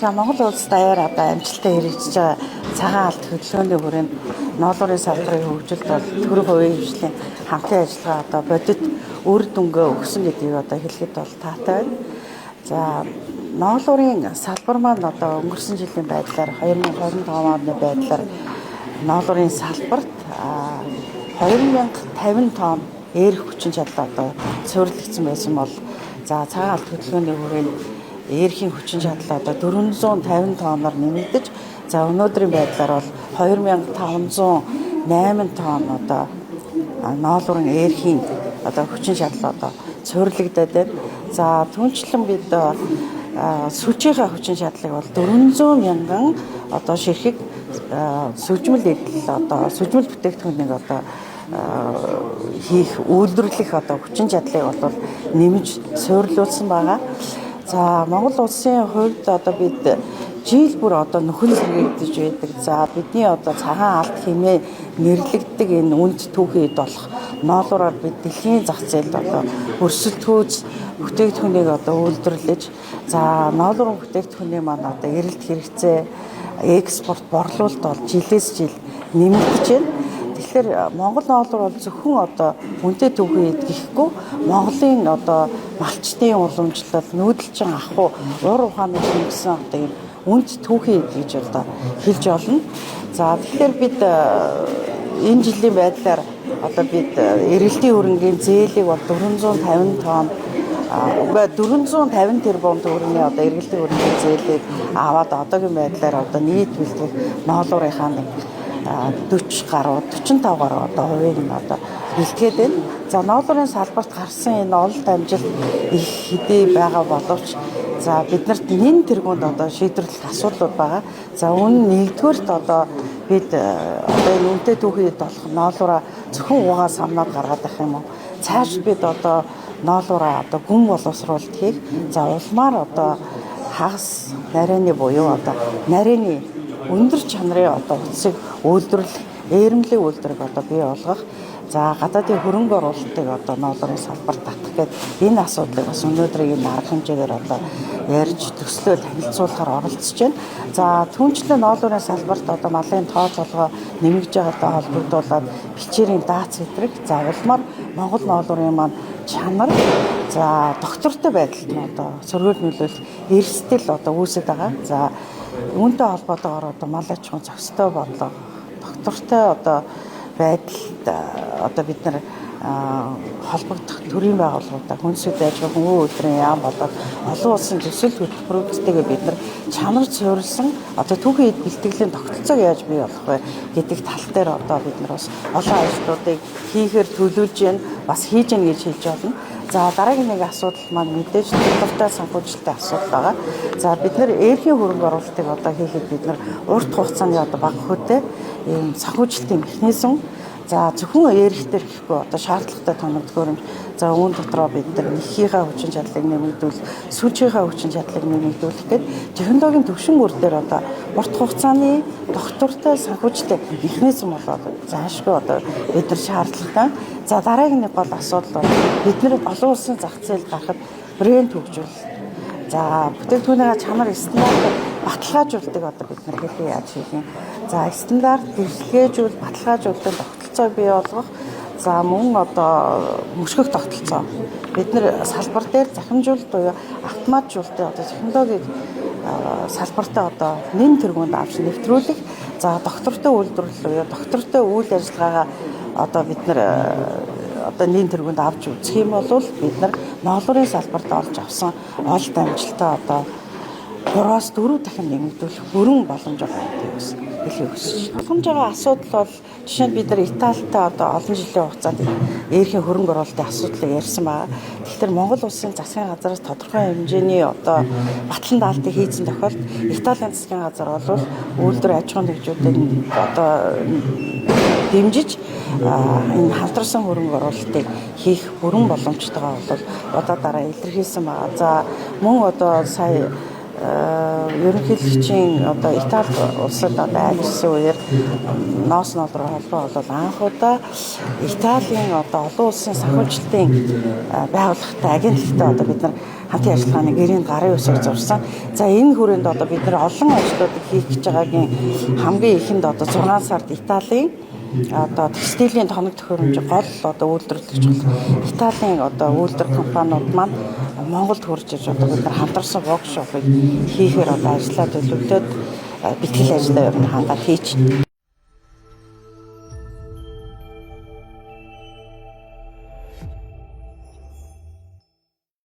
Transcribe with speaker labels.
Speaker 1: За Монгол улс даяар одоо амжилттай хэрэгжиж байгаа цагаан алт хөдөлгөөний хүрээнд ноолуурын салбарын хөгжилд бол төрийн хувийн хвшлийн хамтын ажиллагаа одоо бодит үр дүнгээ өгсөн гэдгийг одоо хэлэхэд бол таатай байна. За ноолуурын салбар маань одоо өнгөрсөн жилийн байдлаар 2025 оны байдлаар ноолуурын салбарт 2050 тонн эерх хүчин чадал одоо суурилгдсан байсан бол за цагаан алт хөдөлгөөний хүрээнд эерхийн хүчин чадал одоо 450 тонноор нэмэгдэж за өнөөдрийн байдлаар бол 2508 тонн одоо ноолуурын эерхийн одоо хүчин чадал одоо суурилгадаад байна. За түүнчлэн бид сүлжээний хүчин чадлыг бол 400 мянган одоо ширхэг сүлжмэл эдэл одоо сүлжмэл бүтээгдэхүүнийг одоо хийх үйлдвэрлэх одоо хүчин чадлыг бол нэмж суурилуулсан байгаа. За Монгол улсын хувьд одоо бид жил бүр одоо нөхөн сэргийгдэж байдаг. За бидний одоо цагаан алт хэмээн нэрлэгддэг энэ үнд түүхийд болох ноолуураар бид дэлхийн зах зээлд одоо өрсөлдөхөөж бүтээгдэхүүнийг одоо үйлдвэрлэж за ноолуурын бүтээгдэхүүний маань одоо эрэлт хэрэгцээ экспорт борлуулалт бол жилээс жил нэмэгдэж байна. Тэгэхээр Монгол ноолуур бол зөвхөн одоо үнэтэй түүхийд гэхгүй Монголын одоо малчтын уламжлал нүүдэлчин ахуй уур ухааны гэсэн одоо юм үнд түүхий гэж одоо хэлж олно. За тэгэхээр бид энэ жилийн байдлаар одоо бид эрэлтийн хөрөнгийн зээлийг бол 450 тонн 450 тэрбум төгрөгийн одоо эргэлтийн хөрөнгийн зээлийг аваад одоогийн байдлаар одоо нийт бэлтгэх ноолуурынхаа 40 гаруй 45 гаруй одоо хувийг нь одоо бэлтгээд байна. За ноолуурын салбарт гарсан энэ ололт амжилт их хэдий байгаа боловч за биднэрт нэн тэргуунд одоо шийдвэрлэх асуудлууд байгаа. За нэгдүгээрт одоо бид одоо энэ үнэтэй түүхийд болох ноолуураа зөвхөн угаа самнаад гаргаад байх юм уу? Цааш бид одоо ноолуураа одоо гүн боловсруулалт хийх. За улмаар одоо хагас нарийн буюу одоо нарийн өндөр чанарын одоо утсыг үйлдвэрлэх, ээрэмлийн үйлдвэрийг одоо бий болгох. За гадаадын хөрөнгө оруулалтыг одоо ноолуурын салбарт татах гэдэг энэ асуудлыг бас өнөөдрийн энэ арга хэмжээгээр одоо ярьж төслөөл танилцуулахаар оролцож байна. За түүнчлэн ноолуурын салбарт одоо малын тооцоолгоо нэмэгдэж байгаатай холбогдуулаад бичээрийн дац хэтрэг за улмаар Монгол ноолуурын маань чанар за доктортой байдалд нь одоо сөргөөл нөлөөлөх эрсдэл одоо үүсэж байгаа. За үүнтэй холбоотойгоор одоо мал аж ахуйн зохистой бодлого доктортой одоо байдалд одоо бид нар холбогдох төрийн байгууллагуудаа хүнсүүд ажил хөнгөн үйлдвэрийн яам болоод олон улсын төсөл хөтөлбөрүүдтэйгээ бид нар чанар суурилсан одоо түүхийд бэлтгэлийн тогтолцоог яаж бий болох вэ гэдэг тал дээр одоо бид нар бас олон ажлуудыг хийхээр төлөвлөж байна бас хийж гэнэ гэж хэлж байна. За дараагийн нэг асуудал маань мэдээж төлөвлөлтөй санхүүжилтийн асуудал байгаа. За бид нэр эрхийн хөрөнгө оруулалтыг одоо хийхэд бид нар урт хугацааны одоо бага хөтэй ийм санхүүжилтийн механизм за зөвхөн эрхтэр гэхгүй одоо шаардлагатай тоног төхөөрөмж за үүн дотроо бид нар нэхийнхээ хүчин чадлыг нэмэгдүүлэх, сүлжийнхээ хүчин чадлыг нэмэгдүүлэх гэдэг технологийн төвшин бүр дээр одоо урт хугацааны доктортой санхүүжилтийн механизм болоод заашгүй одоо бид нар шаардлагатай. За дараагийн нэг гол асуудал бол бид нар олон улсын зах зээлд гарахад брэнд хөгжүүлэлт. За бүтээгдэхүүнээ чанар стандарт баталгаажуулалтыг одоо бид нар хэлээ яаж хийх юм. За стандарт дэлгэжүүл баталгаажуулалтын тогтолцоог бий болгох. За мөн одоо мөшгөх тогтолцоо. Бид нар салбар дээр захимжуулалт буюу автоматжуулалтын одоо технологиг салбартаа одоо нэн тэргуунд авч нэвтрүүлэх. За доктортой үйлдвэрлэл буюу доктортой үйл ажиллагаагаа одоо бид нар одоо нэн тэргуунд авч үзэх юм бол бид нар ноолуурын салбарт олж авсан олд амжилтаа одоо 3-4 дахин нэмэгдүүлэх бүрэн боломж байгаа гэсэн хэлхийг хүсэж байна. Боломж байгаа асуудал бол жишээ нь бид нар Италитай одоо олон жилийн хугацаанд эрхийн хөрөнгө оруулалтын асуудлыг ярьсан байгаа. Тэгэхээр Монгол улсын засгийн газараас тодорхой хэмжээний одоо батлан даалтыг хийсэн тохиолдолд Италийн засгийн газар бол үйлдвэр аж ахуйн нэгжүүдэд одоо дэмжиж энэ хамтарсан хөрөнгө оруулалтыг хийх бүрэн боломжтойгоо бол одоо дараа илэрхийлсэн байгаа. За мөн одоо сая ерөнхийлөгчийн одоо Итали улсад одоо айлчсан үеэр ноос ноолроо холбоо бол анх удаа Италийн одоо олон улсын санхүүжилтийн байгууллагатай агентлагтай одоо бид нар хамтын ажиллагааны гэрийн гарын үсэг зурсан. За энэ хүрээнд одоо бид нар олон ажлуудыг хийх гэж байгаагийн хамгийн ихэнд одоо 6 сард Италийн одоо текстилийн тоног төхөөрөмж гол одоо үйлдвэрлэгч Италийн одоо үйлдвэр компаниуд маань Монголд хурж ирж одоо бид нар хамтарсан workshop-ыг хийхээр одоо ажлаа төлөвлөд бэлтгэл ажлаа ер нь хангаад хийж